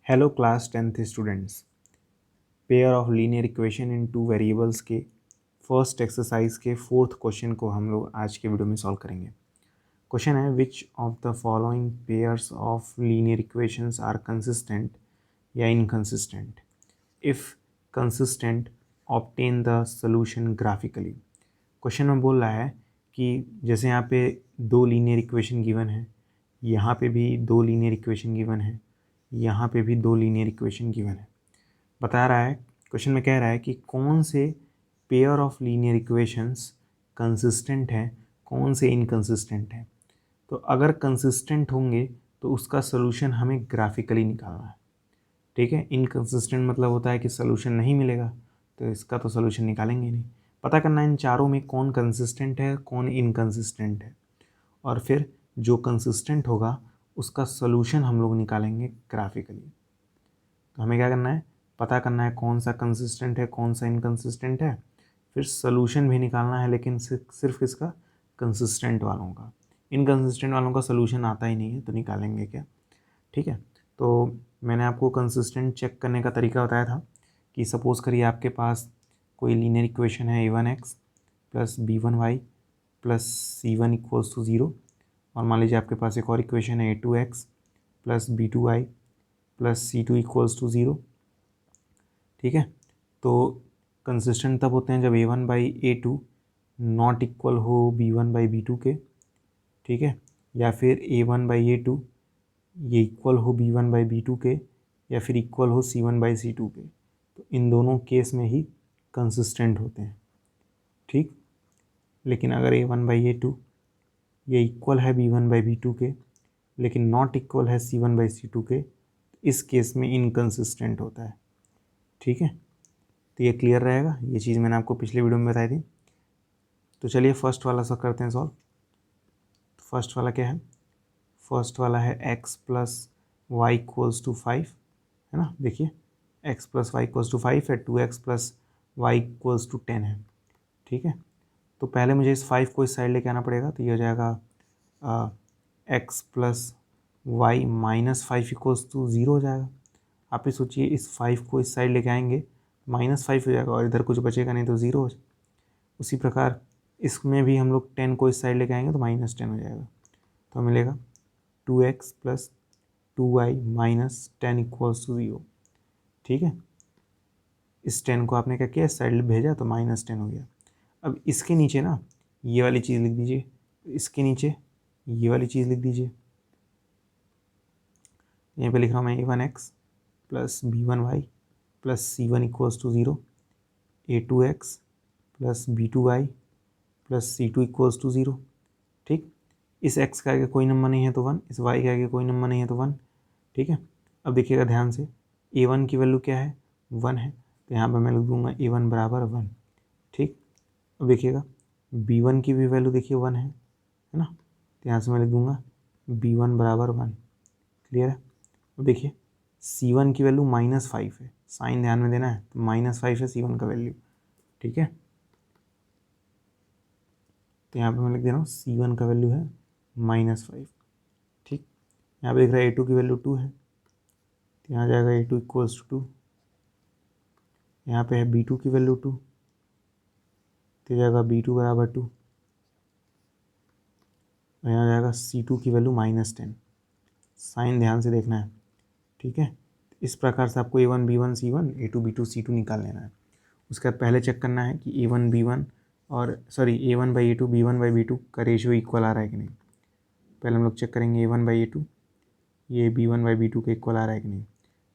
Hello class 10th students. Pair of linear equation in two variables के first exercise के fourth question को हम लोग आज के वीडियो में सॉल्व करेंगे। क्वेश्चन है which of the following pairs of linear equations are consistent या inconsistent. If consistent obtain the solution graphically. Question में बोल रहा है कि जैसे यहाँ पे दो लीनियर इक्वेशन गिवन है, यहाँ पे भी दो लीनियर इक्वेशन गिवन है, यहाँ पे भी दो लीनियर इक्वेशन गिवन है। बता रहा है, क्वेश्चन में कह रहा है कि कौन से pair of linear equations consistent हैं, कौन से इनकंसिस्टेंट हैं। तो अगर कंसिस्टेंट होंगे तो उसका सोल्यूशन हमें ग्राफिकली निकालना है। ठीक है, इनकंसिस्टेंट मतलब होता है कि सोल्यूशन नहीं मिलेगा, तो इसका तो सोल्यूशन निकालेंगे नहीं। पता करना है इन चारों में कौन कंसिस्टेंट है, कौन इनकंसिस्टेंट है, और फिर जो कंसिस्टेंट होगा उसका सोल्यूशन हम लोग निकालेंगे ग्राफिकली। तो हमें क्या करना है, पता करना है कौन सा कंसिस्टेंट है, कौन सा इनकंसिस्टेंट है, फिर सोल्यूशन भी निकालना है, लेकिन सिर्फ इसका कंसिस्टेंट वालों का। इनकंसिस्टेंट वालों का सोल्यूशन आता ही नहीं है, तो निकालेंगे क्या। ठीक है, तो मैंने आपको कंसिस्टेंट चेक करने का तरीका बताया था कि सपोज़ करिए आपके पास कोई लीनियर इक्वेशन है a1x plus b1y plus c1 equals to 0, और मान लीजिए आपके पास एक और इक्वेशन है a2x plus b2y plus c2 equals to 0। ठीक है, तो कंसिस्टेंट तब होते हैं जब a1/a2 नॉट इक्वल हो b1/b2 के। ठीक है, या फिर a1/a2 ये इक्वल हो b1/b2 के, या फिर इक्वल हो c1/c2 के। तो इन दोनों केस में ही कंसिस्टेंट होते हैं। ठीक, लेकिन अगर a1/a2 ये इक्वल है b1/b2 के लेकिन नॉट इक्वल है c1/c2 के, इस केस में इनकंसिस्टेंट होता है। ठीक है, तो ये क्लियर रहेगा, ये चीज़ मैंने आपको पिछले वीडियो में बताई थी। तो चलिए फर्स्ट वाला सब करते हैं सॉल्व। फर्स्ट वाला क्या है, फर्स्ट वाला है x plus Y equals to 5, है ना। देखिए x plus Y equals to 5 है, 2x plus Y equals to 10 है। ठीक है, तो पहले मुझे इस 5 को इस साइड लेके आना पड़ेगा, तो ये हो जाएगा x plus Y minus 5 equals to 0 हो जाएगा। आप ही सोचिए, इस 5 को इस साइड लेके आएंगे -5 हो जाएगा और इधर कुछ बचेगा नहीं तो 0 हो जाएगा। उसी प्रकार इसमें भी हम लोग 10 को इस साइड लेके आएंगे तो -10 हो जाएगा, तो मिलेगा 2x plus 2y minus 10 equals to 0। ठीक है, इस 10 को आपने क्या किया, इस साइड भेजा तो -10 हो गया। अब इसके नीचे ना ये वाली चीज़ लिख दीजिए, इसके नीचे ये वाली चीज़ लिख दीजिए। यहाँ पे लिख रहा हूँ मैं a1x plus b1y plus c1 equals to 0, a2x plus b2y plus c2 equals to 0। ठीक, इस x का आगे कोई नंबर नहीं है तो 1, इस y के आगे कोई नंबर नहीं है तो 1। ठीक है, अब देखिएगा ध्यान से, a1 की वैल्यू क्या है, 1 है, तो यहाँ पर मैं लिख दूँगा a1 बराबर 1। ठीक, अब देखिएगा b1 की भी वैल्यू देखिए 1 है ना, तो यहाँ से मैं लिख दूँगा b1 बराबर 1। क्लियर है। अब देखिए c1 की वैल्यू -5 है, साइन ध्यान में देना है, तो -5 है c1 का वैल्यू। ठीक है, तो यहाँ पे मैं लिख दे रहा हूँ c1 का वैल्यू है -5। ठीक, यहाँ पे देख रहा है a2 की वैल्यू 2 है, तो यहाँ जाएगा a2 इक्वल्स टू 2। यहाँ पे है b2 की वैल्यू 2, तो जाएगा b2 बराबर 2, और यहाँ जाएगा c2 की वैल्यू -10। साइन ध्यान से देखना है। ठीक है, इस प्रकार से आपको a1 b1 c1 a2 b2 c2 निकाल लेना है। उसके बाद पहले चेक करना है कि a1 b1 और सॉरी a1/a2 b1/b2 का रेशियो इक्वल आ रहा है कि नहीं। पहले हम लोग चेक करेंगे a1/a2 ये b1/b2 के इक्वल आ रहा है कि नहीं।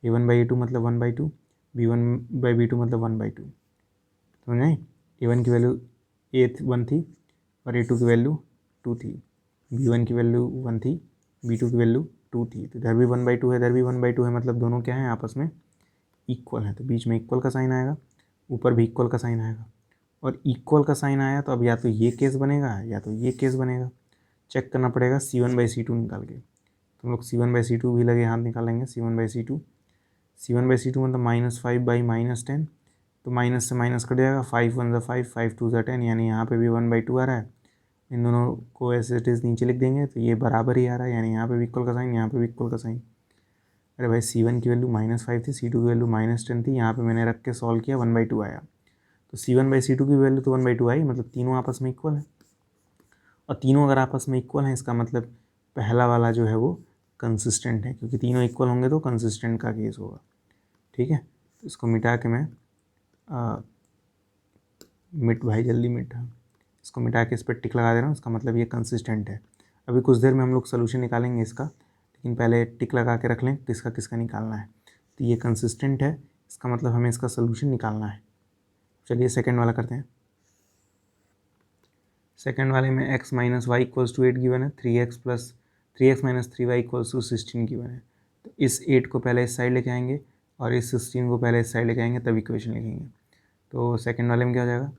a1/a2 मतलब 1/2, b1/b2 मतलब 1/2। समझ नहीं, a1 की वैल्यू 1 थी और a2 की वैल्यू 2 थी, b1 की वैल्यू 1 थी, b2 की वैल्यू 2 थी, तो इधर भी 1/2 है, इधर भी 1/2 है, मतलब दोनों क्या हैं आपस में इक्वल है, तो बीच में इक्वल का साइन आएगा, ऊपर भी इक्वल का साइन आएगा। और इक्वल का साइन आया तो अब या तो ये केस बनेगा या तो ये केस बनेगा। चेक करना पड़ेगा c1/c2 निकाल के, तो हम लोग c1/c2 भी लगे हाथ निकालेंगे। c1/c2 मतलब -5/-10, तो माइनस से माइनस कट जाएगा, 5 1 ज़ा 5, 5 2 ज़ा 10, यानी यहाँ पे भी 1/2 आ रहा है। इन दोनों को ऐसे इट इज़ नीचे लिख देंगे तो ये बराबर ही आ रहा है, यानी यहाँ पे भी इक्वल का साइन, यहाँ पे भी इक्वल का साइन। अरे भाई C1 की वैल्यू -5 थी, C2 की वैल्यू -10 थी, यहाँ पे मैंने रख के सॉल्व किया 1/2 आया। तो C1/C2 की वैल्यू तो 1/2 आई, मतलब तीनों आपस में इक्वल है। और तीनों अगर आपस में इक्वल हैं इसका मतलब पहला वाला जो है वो कंसिस्टेंट है, क्योंकि तीनों इक्वल होंगे तो कंसिस्टेंट का केस होगा। ठीक है, तो इसको मिटा के मैं मिट भाई जल्दी मिट, इसको मिटा के इस पर टिक लगा दे रहा हूँ, इसका मतलब ये कंसिस्टेंट है। अभी कुछ देर में हम लोग सोल्यूशन निकालेंगे इसका, लेकिन पहले टिक लगा के रख लें किसका किसका निकालना है। तो ये कंसिस्टेंट है, इसका मतलब हमें इसका सोल्यूशन निकालना है। चलिए सेकेंड वाला करते हैं। सेकेंड वाले में x minus Y equals to 8 given है, 3x minus 3y equals to 16 given है। तो इस 8 को पहले इस साइड लेके आएंगे और इस 16 को पहले इस साइड लेके आएंगे, तब इक्वेशन लिखेंगे। तो सेकेंड वाले में क्या हो जाएगा,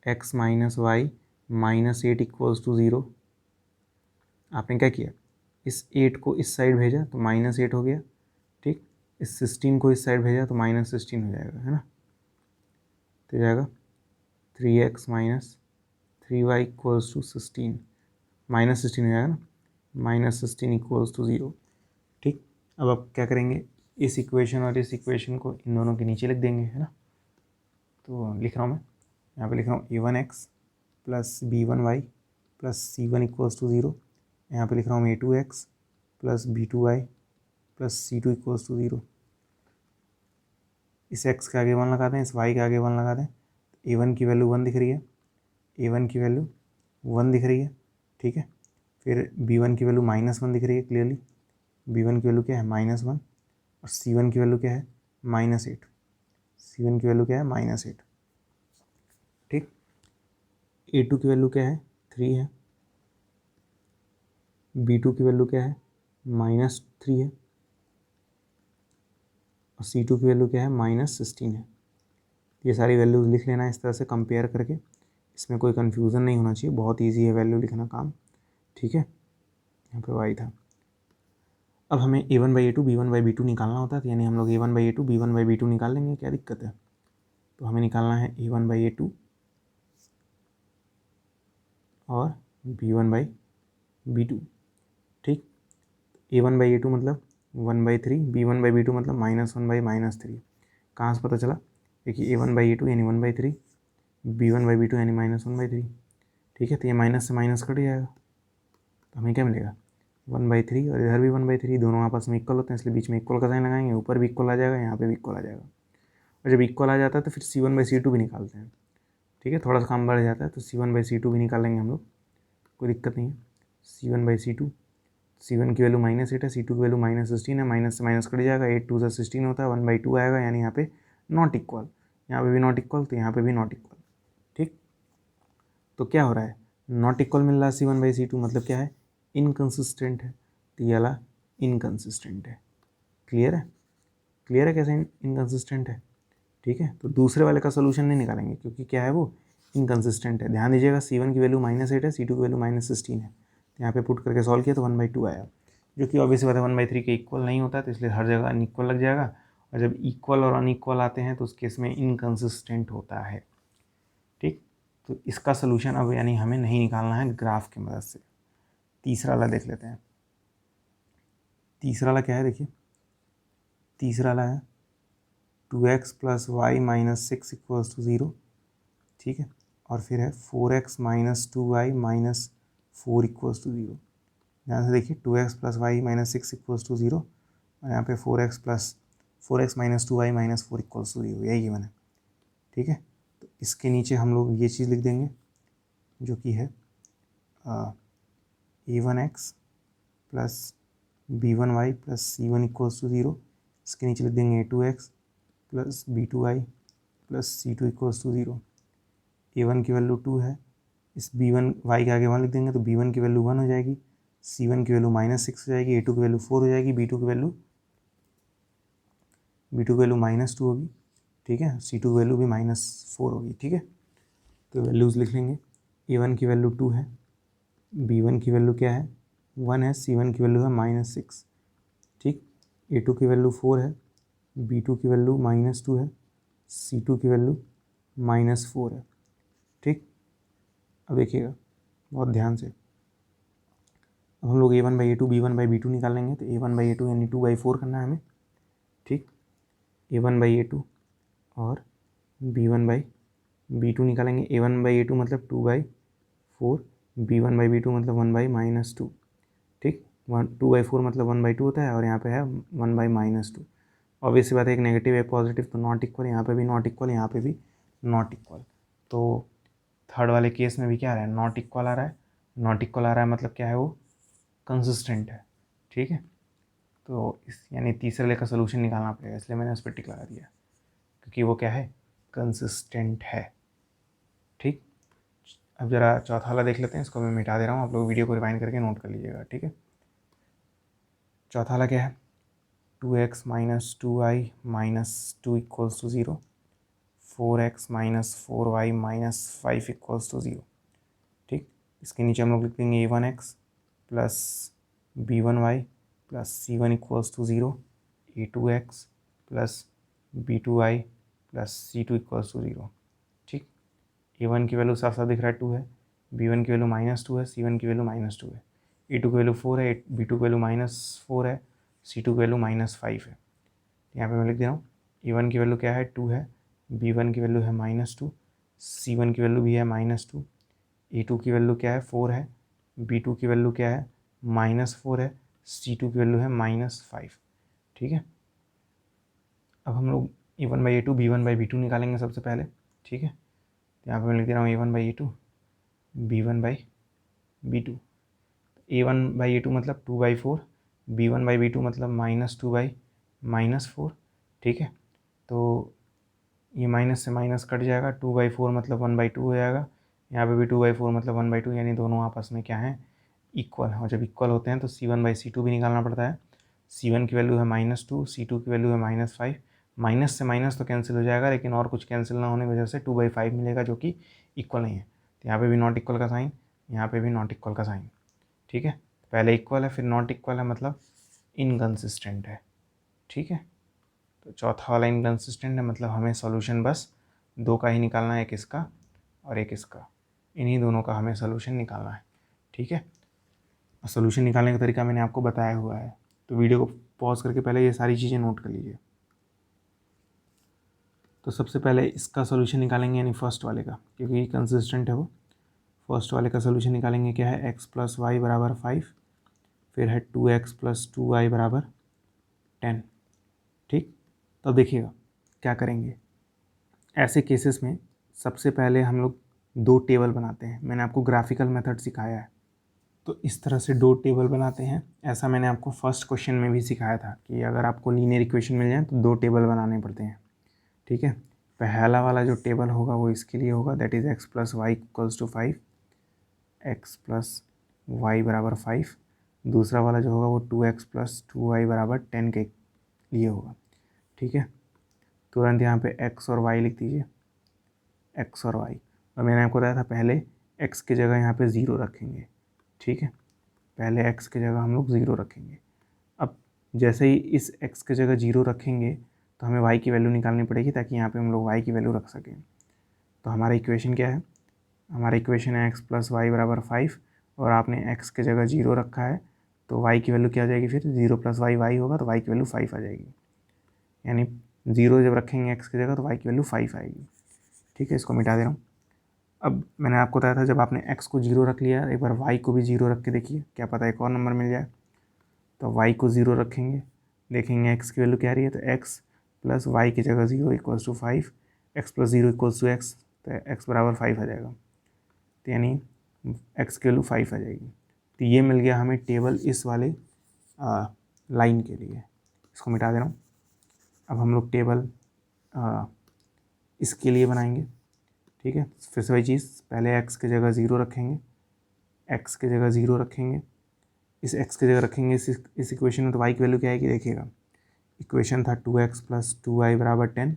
x minus Y minus 8 equals to 0। आपने क्या किया, इस 8 को इस साइड भेजा तो -8 हो गया। ठीक, इस 16 को इस साइड भेजा तो -16 हो जाएगा, है ना। तो जाएगा 3x minus 3y equals to 16, -16 हो जाएगा ना, -16 इक्वल्स टू 0। ठीक, अब आप क्या करेंगे, इस इक्वेशन और इस इक्वेशन को इन दोनों के नीचे लिख देंगे, है ना। तो लिख रहा हूँ मैं, यहाँ पे लिख रहा हूँ a1x plus b1y plus c1 equals to 0। यहाँ पे लिख रहा हूँ a2x plus b2y plus c2 equals to 0। इस x के आगे 1 लगा दें, इस y के आगे 1 लगा दें। a1 की वैल्यू 1 दिख रही है, a1 की वैल्यू 1 दिख रही है। ठीक है, फिर b1 की वैल्यू -1 दिख रही है क्लियरली, b1 की वैल्यू क्या है -1, और c1 की वैल्यू क्या है -8, c1 की वैल्यू क्या है -8। ठीक, a2 की वैल्यू क्या है 3 है, b2 की वैल्यू क्या है -3 है, और c2 की वैल्यू क्या है -16 है। ये सारी वैल्यूज़ लिख लेना इस तरह से कंपेयर करके, इसमें कोई कन्फ्यूज़न नहीं होना चाहिए, बहुत ईजी है वैल्यू लिखना काम। ठीक है, यहाँ पे y था। अब हमें a1/a2 b1/b2 निकालना होता है, तो यानी हम लोग a1/a2 b1/b2 निकाल लेंगे, क्या दिक्कत है। तो हमें निकालना है a1/a2 और b1/b2। ठीक, a1/a2 मतलब 1/3, b1/b2 मतलब -1/-3। कहाँ से पता चला, देखिए a1/a2 यानी 1/3, b1/b2 यानी -1/3। ठीक है, तो ये माइनस से माइनस कट जाएगा, तो हमें क्या मिलेगा 1/3, और इधर भी 1/3, दोनों आपस में इक्वल होते हैं, इसलिए बीच में इक्वल का साइन लगाएंगे, ऊपर भी इक्वल आ जाएगा, यहाँ पे भी इक्वल आ जाएगा। और जब इक्वल आ जाता है तो फिर c1/c2 भी निकालते हैं। ठीक है, थोड़ा सा काम बढ़ जाता है तो c1/c2 भी निकालेंगे हम लोग, कोई दिक्कत नहीं है। c1/c2, c1 की वैल्यू -8 है, c2 की वैल्यू -16 है, माइनस से माइनस कट जाएगा, 8 2 से 16 होता है, 1/2 आएगा, यानी यहाँ पे नॉट इक्वल, यहाँ पे भी नॉट इक्वल, तो यहाँ पे भी नॉट इक्वल। ठीक, तो क्या हो रहा है, नॉट इक्वल मिल रहा है c1/c2, मतलब क्या है, इनकन्सिस्टेंट है, तो ये वाला इनकन्सिस्टेंट है। क्लियर है, क्लियर है कैसे इनकन्सिस्टेंट है। ठीक है, तो दूसरे वाले का सोल्यूशन नहीं निकालेंगे, क्योंकि क्या है वो इनकन्सिस्टेंट है। ध्यान दीजिएगा, c1 की वैल्यू -8 है, c2 की वैल्यू -16 है, तो यहाँ पे पुट करके सॉल्व किया तो 1/2 आया, जो कि ऑब्वियसली बात है 1/3 के इक्वल नहीं होता है, तो इसलिए हर जगह अनइक्वल लग जाएगा, और जब इक्वल और अनइक्वल आते हैं तो उस केस में इनकन्सिस्टेंट होता है। ठीक, तो इसका सोल्यूशन अब यानी हमें नहीं निकालना है ग्राफ की मदद से। तीसरा वाला देख लेते हैं। तीसरा वाला क्या है, देखिए तीसरा वाला है 2x plus Y minus 6 equals to 0। ठीक है, और फिर है 4x minus 2y minus 4 equals to 0। ध्यान से देखिए, 2x plus Y minus 6 equals to 0, और यहाँ पे 4x minus 2y minus 4 equals to 0, यही गिवन है। ठीक है, तो इसके नीचे हम लोग ये चीज़ लिख देंगे जो कि है a1x plus b1y plus c1 equals to 0। इसके नीचे लिख देंगे a2x plus b2y plus c2 equals to 0। a1 की वैल्यू 2 है, इस b1y के आगे 1 लिख देंगे तो b1 की वैल्यू 1 हो जाएगी, c1 की वैल्यू -6 हो जाएगी, a2 की वैल्यू 4 हो जाएगी, b2 की वैल्यू -2 होगी। ठीक है, c2 की वैल्यू भी -4 होगी। ठीक है, तो वैल्यूज़ लिख लेंगे, a1 की वैल्यू 2 है, b1 की वैल्यू क्या है 1 है, c1 की वैल्यू है -6। ठीक, a2 की वैल्यू 4 है, b2 की वैल्यू -2 है, c2 की वैल्यू -4 है। ठीक, अब देखिएगा बहुत ध्यान से, अब हम लोग a1/a2 b1/b2 निकालेंगे, तो a1/a2 यानी 2/4 करना है हमें, ठीक। a1/a2 और b1/b2 निकालेंगे। a1/a2 मतलब 2/4, b1/b2 मतलब 1/-2। ठीक, 2/4 मतलब 1/2 होता है और यहाँ पे है 1/-2। ऑब्वियस सी बात है, एक नेगेटिव एक पॉजिटिव तो नॉट इक्वल, यहाँ पे भी नॉट इक्वल, यहाँ पे भी नॉट इक्वल। तो थर्ड वाले केस में भी क्या आ रहा है, नॉट इक्वल आ रहा है। नॉट इक्वल आ रहा है मतलब क्या है, वो कंसिस्टेंट है। ठीक है, तो इस यानी तीसरे वाले का सोल्यूशन निकालना पड़ेगा, इसलिए मैंने उस पर टिक लगा दिया, क्योंकि वो क्या है, कंसिस्टेंट है। ठीक, अब जरा चौथा वाला देख लेते हैं, इसको मैं मिटा दे रहा हूँ, आप लोग वीडियो को रिवाइंड करके नोट कर लीजिएगा। ठीक है, चौथा वाला क्या है, 2x - 2y - 2 = 0, 4x - 4y - 5 = 0। ठीक, इसके नीचे हम लोग लिख देंगे a1x plus b1y plus c1 = 0, a2x plus b2y plus c2 = 0। ठीक, a1 की वैल्यू साफ साफ दिख रहा है 2 है, b1 की वैल्यू -2 है, c1 की वैल्यू -2 है, a2 की वैल्यू 4 है, b2 की वैल्यू -4 है, c2 की वैल्यू -5 है। यहाँ पे मैं लिख दे रहा हूँ, a1 की वैल्यू क्या है, 2 है, b1 की वैल्यू है -2, c1 की वैल्यू भी है -2, a2 की वैल्यू क्या है, 4 है, b2 की वैल्यू क्या है, -4 है, c2 की वैल्यू है -5। ठीक है, अब हम लोग a1/a2 b1/b2 निकालेंगे सबसे पहले। ठीक है, तो यहाँ पे मैं लिख दे रहा हूँ a1/a2 b1/b2। a1/a2 मतलब 2/4, b1/b2 मतलब -2/-4। ठीक है, तो ये माइनस से माइनस कट जाएगा, 2/4 मतलब 1/2 हो जाएगा, यहाँ पे भी 2/4 मतलब 1/2, यानी दोनों आपस में क्या है, इक्वल है। और जब इक्वल होते हैं तो c1/c2 भी निकालना पड़ता है। c1 की वैल्यू है -2, c2 की वैल्यू है -5। माइनस से माइनस तो कैंसिल हो जाएगा, लेकिन और कुछ कैंसिल ना होने की वजह से 2/5 मिलेगा, जो कि इक्वल नहीं है। तो यहाँ पे भी नॉट इक्वल का साइन, यहाँ पे भी नॉट इक्वल का साइन। ठीक है, पहले इक्वल है फिर नॉट इक्वल है, मतलब इनकंसिस्टेंट है। ठीक है, तो चौथा वाला इनकंसिस्टेंट है, मतलब हमें सॉल्यूशन बस दो का ही निकालना है, एक इसका और एक इसका, इन्हीं दोनों का हमें सॉल्यूशन निकालना है। ठीक है, और सॉल्यूशन निकालने का तरीका मैंने आपको बताया हुआ है, तो वीडियो को पॉज करके पहले ये सारी चीज़ें नोट कर लीजिए। तो सबसे पहले इसका सॉल्यूशन निकालेंगे, यानी फर्स्ट वाले का, क्योंकि ये कंसिस्टेंट है वो। फर्स्ट वाले का सॉल्यूशन निकालेंगे, क्या है, x + y = 5, फिर है 2x + 2y = 10। ठीक, तो अब देखिएगा क्या करेंगे ऐसे केसेस में। सबसे पहले हम लोग दो टेबल बनाते हैं, मैंने आपको ग्राफिकल मेथड सिखाया है, तो इस तरह से दो टेबल बनाते हैं। ऐसा मैंने आपको फर्स्ट क्वेश्चन में भी सिखाया था कि अगर आपको लीनियर इक्वेशन मिल जाए तो दो टेबल बनाने पड़ते हैं। ठीक है, पहला वाला जो टेबल होगा वो इसके लिए होगा, that is x + y = 5, x + y = 5। दूसरा वाला जो होगा वो 2x + 2y = 10 के लिए होगा। ठीक है, तुरंत यहाँ पे x और y लिख दीजिए, x और y। और मैंने आपको बताया था पहले x की जगह यहाँ पे 0 रखेंगे। ठीक है, पहले x की जगह हम लोग 0 रखेंगे। अब जैसे ही इस x की जगह 0 रखेंगे तो हमें y की वैल्यू निकालनी पड़ेगी, ताकि यहाँ पे हम लोग y की वैल्यू रख सकें। तो हमारा इक्वेशन क्या है, हमारा इक्वेशन है x + y = 5, और आपने x की जगह 0 रखा है, तो y की वैल्यू क्या आ जाएगी, फिर 0 + y y होगा, तो y की वैल्यू 5 आ जाएगी। यानी 0 जब रखेंगे x की जगह तो y की वैल्यू 5 आएगी। ठीक है, इसको मिटा दे रहा हूँ। अब मैंने आपको बताया था, जब आपने x को 0 रख लिया, एक बार y को भी 0 रख के देखिए, क्या पता एक और नंबर मिल जाए। तो y को 0 रखेंगे, देखेंगे x की वैल्यू क्या आ रही है, तो x + y की जगह 0 = 5, x + 0 = x, तो x = 5 आ जाएगा। तो यानी x की वैल्यू 5 आ जाएगी। तो ये मिल गया हमें टेबल इस वाले लाइन के लिए। इसको मिटा दे रहा हूँ। अब हम लोग टेबल इसके लिए बनाएंगे। ठीक है, फिर से वही चीज़, पहले x की जगह 0 रखेंगे, x की जगह 0 रखेंगे, इस x की जगह रखेंगे इस इक्वेशन में, तो y की वैल्यू क्या आएगी, देखिएगा इक्वेशन था 2x + 2y = 10,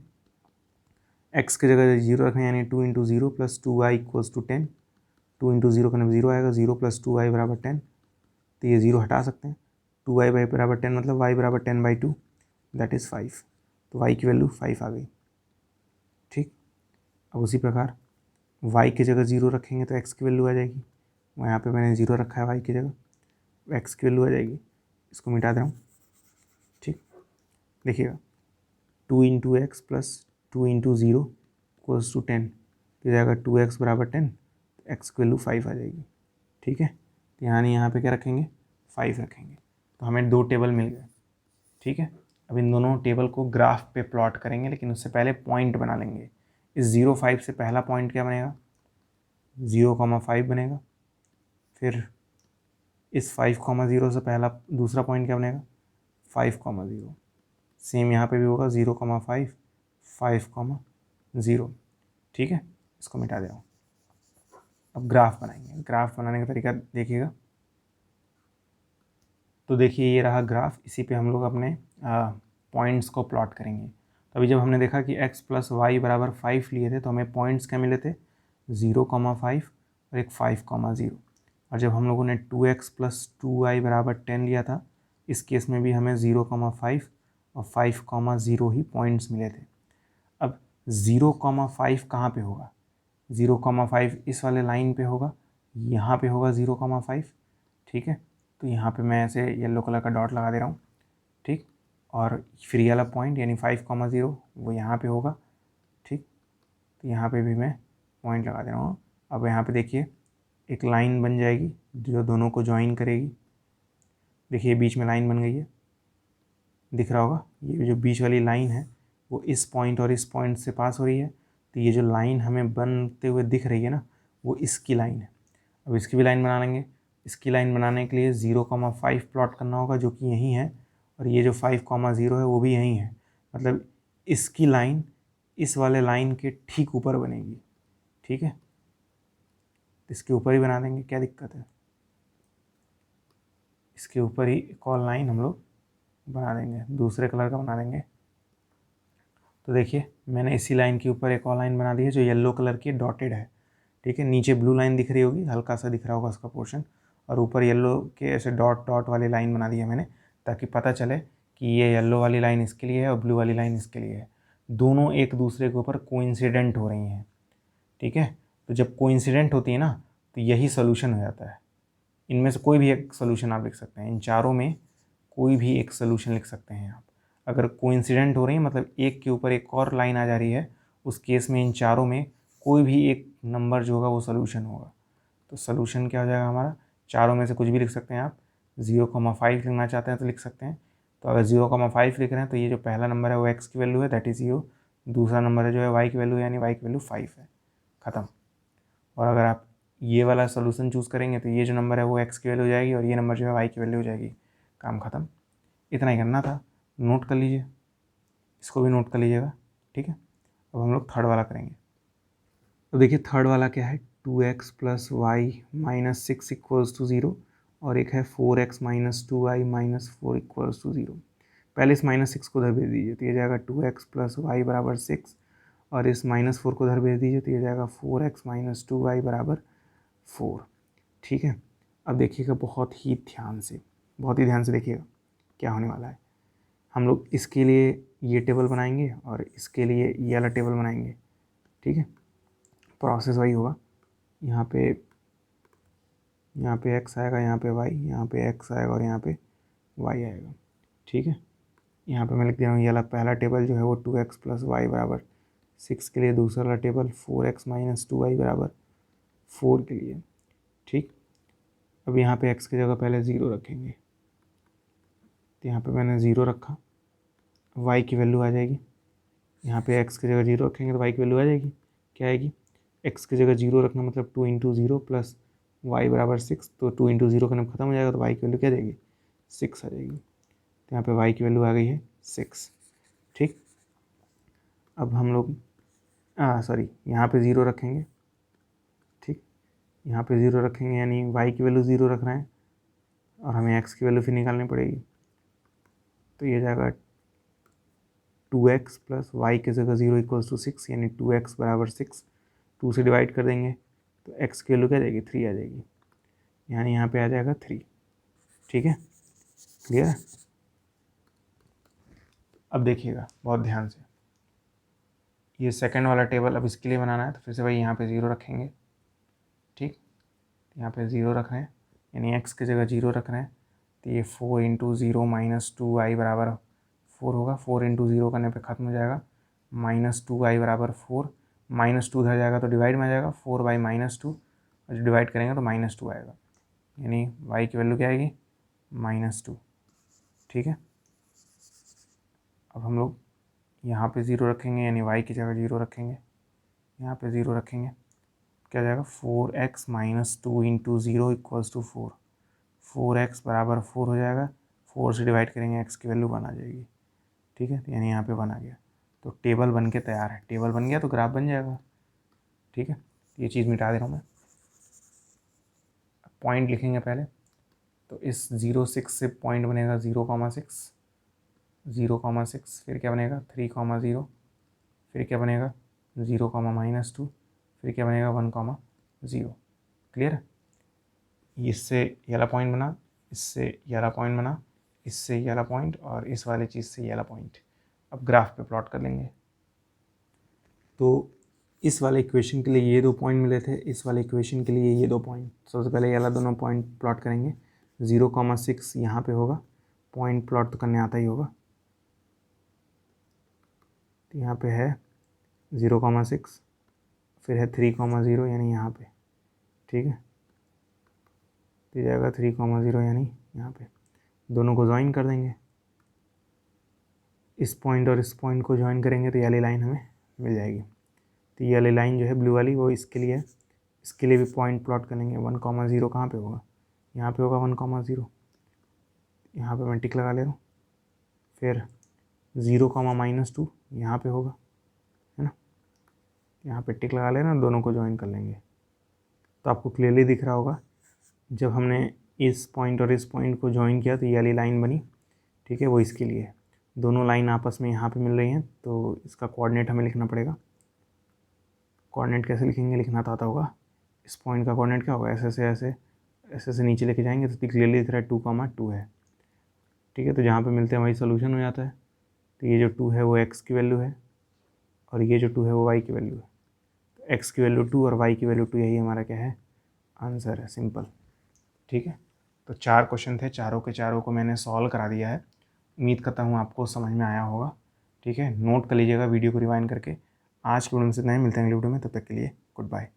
x की जगह 0 रखना यानी 2 × 0 + 2y = 10, 2 × 0 करने में 0 आएगा, 0 + 2y = 10, तो ये 0 हटा सकते हैं, 2y = 10 मतलब y = 10/2, दैट इज़ 5, तो y की वैल्यू 5 आ गई। ठीक, अब उसी प्रकार y की जगह 0 रखेंगे तो x की वैल्यू आ जाएगी, यहाँ पे मैंने 0 रखा है y की जगह, x की वैल्यू आ जाएगी। इसको मिटा दे रहा हूँ। ठीक, देखिएगा two into X plus two into zero equals to 10, तो जाएगा 2x बराबर 10, तो एक्स की वैल्यू 5 आ जाएगी। ठीक है, तो यहाँ पे क्या रखेंगे, 5 रखेंगे, तो हमें 2 टेबल मिल गए। ठीक है, अब इन दोनों टेबल को ग्राफ पे प्लॉट करेंगे, लेकिन उससे पहले पॉइंट बना लेंगे। इस 0, 5 से पहला पॉइंट क्या बनेगा, 0,5 बनेगा। फिर इस 5,0 से पहला दूसरा पॉइंट क्या बनेगा, 5,0। सेम यहाँ पे भी होगा 0,5, 5,0। ठीक है, इसको मिटा दे रहा हूँ। अब ग्राफ बनाएंगे। ग्राफ बनाने का तरीका देखिएगा, तो देखिए ये रहा ग्राफ, इसी पे हम लोग अपने पॉइंट्स को प्लॉट करेंगे। तो अभी जब हमने देखा कि x प्लस वाई बराबर 5 लिए थे, तो हमें पॉइंट्स क्या मिले थे, 0,5 और एक 5,0। और जब हम लोगों ने 2x प्लस 2y बराबर 10 लिया था, इस केस में भी हमें 0,5 और 5,0 ही पॉइंट्स मिले थे। अब 0,5 कहाँ पे होगा, 0,5 इस वाले लाइन पे होगा, यहाँ पे होगा 0,5। ठीक है, तो यहाँ पे मैं ऐसे येलो कलर का डॉट लगा दे रहा हूँ। ठीक, और फिर ये वाला पॉइंट यानी 5,0 वो यहाँ पे होगा। ठीक, तो यहाँ पे भी मैं पॉइंट लगा दे रहा हूँ। अब यहाँ पे देखिए एक लाइन बन जाएगी जो दोनों को ज्वाइन करेगी। देखिए बीच में लाइन बन गई है, दिख रहा होगा, ये जो बीच वाली लाइन है वो इस पॉइंट और इस पॉइंट से पास हो रही है। तो ये जो लाइन हमें बनते हुए दिख रही है ना, वो इसकी लाइन है। अब इसकी भी लाइन बना लेंगे। इसकी लाइन बनाने के लिए 0,5 प्लॉट करना होगा, जो कि यहीं है, और ये जो 5,0 है वो भी यहीं है। मतलब इसकी लाइन इस वाले लाइन के ठीक ऊपर बनेगी। ठीक है, इसके ऊपर ही बना देंगे, क्या दिक्कत है, इसके ऊपर ही एक और लाइन हम लोग बना देंगे, दूसरे कलर का बना देंगे। तो देखिए मैंने इसी लाइन के ऊपर एक और लाइन बना दी है जो येलो कलर की डॉटेड है। ठीक है, नीचे ब्लू लाइन दिख रही होगी, हल्का सा दिख रहा होगा उसका पोर्शन, और ऊपर येलो के ऐसे डॉट डॉट वाली लाइन बना दी है मैंने, ताकि पता चले कि ये येलो वाली लाइन इसके लिए है और ब्लू वाली लाइन इसके लिए है। दोनों एक दूसरे के ऊपर कोइंसिडेंट हो रही हैं। ठीक है, तो जब कोइंसिडेंट होती है ना, तो यही सोल्यूशन हो जाता है। इनमें से कोई भी एक सोल्यूशन आप लिख सकते हैं, इन चारों में कोई भी एक सोल्यूशन लिख सकते हैं आप। अगर कोइंसिडेंट हो रही है मतलब एक के ऊपर एक और लाइन आ जा रही है, उस केस में इन चारों में कोई भी एक नंबर जो होगा वो सोल्यूशन होगा। तो सोल्यूशन क्या हो जाएगा हमारा, चारों में से कुछ भी लिख सकते हैं आप। 0,5 लिखना चाहते हैं तो लिख सकते हैं। तो अगर 0,5 लिख रहे हैं तो ये जो पहला नंबर है वो x की वैल्यू है, दैट इज़ 0। दूसरा नंबर है जो है y की वैल्यू, यानी y की वैल्यू 5 है, ख़त्म। और अगर आप ये वाला सोल्यूशन चूज़ करेंगे तो ये जो नंबर है वो x की वैल्यू हो जाएगी और ये नंबर जो है y की वैल्यू हो जाएगी। काम ख़त्म, इतना ही करना था। नोट कर लीजिए, इसको भी नोट कर लीजिएगा। ठीक है, अब हम लोग थर्ड वाला करेंगे। तो देखिए थर्ड वाला क्या है, 2x plus Y minus 6 equals to 0, और एक है 4x minus 2y minus 4 equals to 0। पहले इस -6 को उधर भेज दीजिए, तो ये जाएगा 2x प्लस वाई बराबर 6, और इस -4 को उधर भेज दीजिए, तो ये जाएगा 4x माइनस 2y बराबर 4। ठीक है, अब देखिएगा बहुत ही ध्यान से देखिएगा क्या होने वाला है। हम लोग इसके लिए ये टेबल बनाएंगे और इसके लिए ये वाला टेबल बनाएंगे। ठीक है, प्रोसेस वही होगा। यहाँ पे x आएगा, यहाँ पे y, यहाँ पे x आएगा और यहाँ पे y आएगा। ठीक है, यहाँ पे मैं लिख दे रहा हूँ ये वाला पहला टेबल जो है वो 2x प्लस वाई बराबर 6 के लिए, दूसरा वाला टेबल 4x माइनस 2y बराबर 4 के लिए। ठीक, अब यहाँ पे x की जगह पहले 0 रखेंगे, तो यहाँ पे मैंने 0 रखा, y की वैल्यू आ जाएगी। यहाँ पे x की जगह 0 रखेंगे तो y की वैल्यू आ जाएगी, क्या आएगी, x की जगह 0 रखना मतलब 2 इंटू 0 प्लस y बराबर 6, तो 2 इंटू 0 का नंबर खत्म हो जाएगा, तो y की वैल्यू क्या आ जाएगी, 6 आ जाएगी। तो यहाँ पे y की वैल्यू आ गई है 6। ठीक, अब हम लोग सॉरी यहाँ पे 0 रखेंगे। ठीक, यहाँ पे 0 रखेंगे यानी y की वैल्यू 0 रख रहे हैं और हमें x की वैल्यू फिर निकालनी पड़ेगी। तो ये जाएगा 2x प्लस वाई की जगह 0 इक्वल्स टू 6, यानी 2x बराबर 6। 2 से डिवाइड कर देंगे तो x की वैल्यू क्या आ जाएगी, 3 आ जाएगी, यानी यहाँ पे आ जाएगा 3। ठीक है, क्लियर है। अब देखिएगा बहुत ध्यान से, ये सेकंड वाला टेबल अब इसके लिए बनाना है, तो फिर से भाई यहाँ पे 0 रखेंगे। ठीक, यहाँ पे 0 रख रहे हैं यानी x की जगह 0 रख रहे हैं, तो ये 4 इंटू 0 माइनस 2y बराबर 4 होगा, 4 इंटू 0 करने पे ख़त्म हो जाएगा, -2y बराबर 4, -2 उधर जाएगा तो डिवाइड में आ जाएगा, 4/-2, और जो डिवाइड करेंगे तो -2 आएगा, यानी y की वैल्यू क्या आएगी, -2। ठीक है, अब हम लोग यहाँ पे 0 रखेंगे, यानी y की जगह 0 रखेंगे, यहाँ पे 0 रखेंगे, क्या जाएगा 4x - 2 into 0 equals to 4, 4x बराबर 4 हो जाएगा, 4 से डिवाइड करेंगे x की वैल्यू 1 आ जाएगी। ठीक है, यानी यहाँ पे 1 आ गया, तो टेबल बन के तैयार है, टेबल बन गया तो ग्राफ बन जाएगा। ठीक है, ये चीज़ मिटा दे रहा हूँ मैं, पॉइंट लिखेंगे पहले, तो इस 0,6 से पॉइंट बनेगा 0,6, 0,6, फिर क्या बनेगा 3,0, फिर क्या बनेगा 0,-2, फिर क्या बनेगा 1,0। क्लियर है, इससे ये वाला पॉइंट बना, इससे ये वाला पॉइंट बना, इससे ये वाला पॉइंट, और इस वाले चीज़ से ये वाला पॉइंट। अब ग्राफ पे प्लॉट कर लेंगे, तो इस वाले इक्वेशन के लिए ये 2 पॉइंट मिले थे, इस वाले इक्वेशन के लिए ये 2 पॉइंट। सबसे पहले ये वाला दोनों पॉइंट प्लॉट करेंगे, 0,6 यहाँ पे होगा, पॉइंट प्लॉट तो करने आता ही होगा, तो यहाँ पे है 0,6, फिर है 3,0 यानी यहाँ पे। ठीक है, तो जाएगा 3,0 यानी यहाँ पे, दोनों को ज्वाइन कर देंगे, इस पॉइंट और इस पॉइंट को ज्वाइन करेंगे तो ये वाली लाइन हमें मिल जाएगी। तो ये वाली लाइन जो है ब्लू वाली वो इसके लिए है, इसके लिए भी पॉइंट प्लॉट करेंगे। 1,0 कहाँ पे होगा, यहाँ पे होगा 1,0, यहाँ पे मैं टिक लगा ले रहा हूँ, फिर 0,-2 यहाँ पे होगा, है ना, यहाँ पे टिक लगा लेना, दोनों को ज्वाइन कर लेंगे। तो आपको क्लियरली दिख रहा होगा, जब हमने इस पॉइंट और इस पॉइंट को ज्वाइन किया तो ये वाली लाइन बनी। ठीक है, वो इसके लिए है, दोनों लाइन आपस में यहाँ पे मिल रही हैं, तो इसका कोऑर्डिनेट हमें लिखना पड़ेगा। कोऑर्डिनेट कैसे लिखेंगे, लिखना तो आता होगा, इस पॉइंट का कोऑर्डिनेट क्या होगा, ऐसे नीचे लेके जाएंगे तो क्लियरली दिख रहा है 2,2 है। ठीक है, तो जहाँ पे मिलते हैं वही सोल्यूशन हो जाता है। तो ये जो 2 है वो x की वैल्यू है, और ये जो 2 है वो y की वैल्यू है, तो x की वैल्यू 2 और y की वैल्यू 2, यही हमारा क्या है, आंसर है, सिंपल। ठीक है, तो 4 क्वेश्चन थे, चारों के चारों को मैंने सॉल्व करा दिया है, उम्मीद करता हूँ आपको समझ में आया होगा। ठीक है, नोट कर लीजिएगा वीडियो को रिवाइंड करके। आज के वीडियो में से इतना ही, मिलते हैं अगले वीडियो में, तब तक के लिए गुड बाय।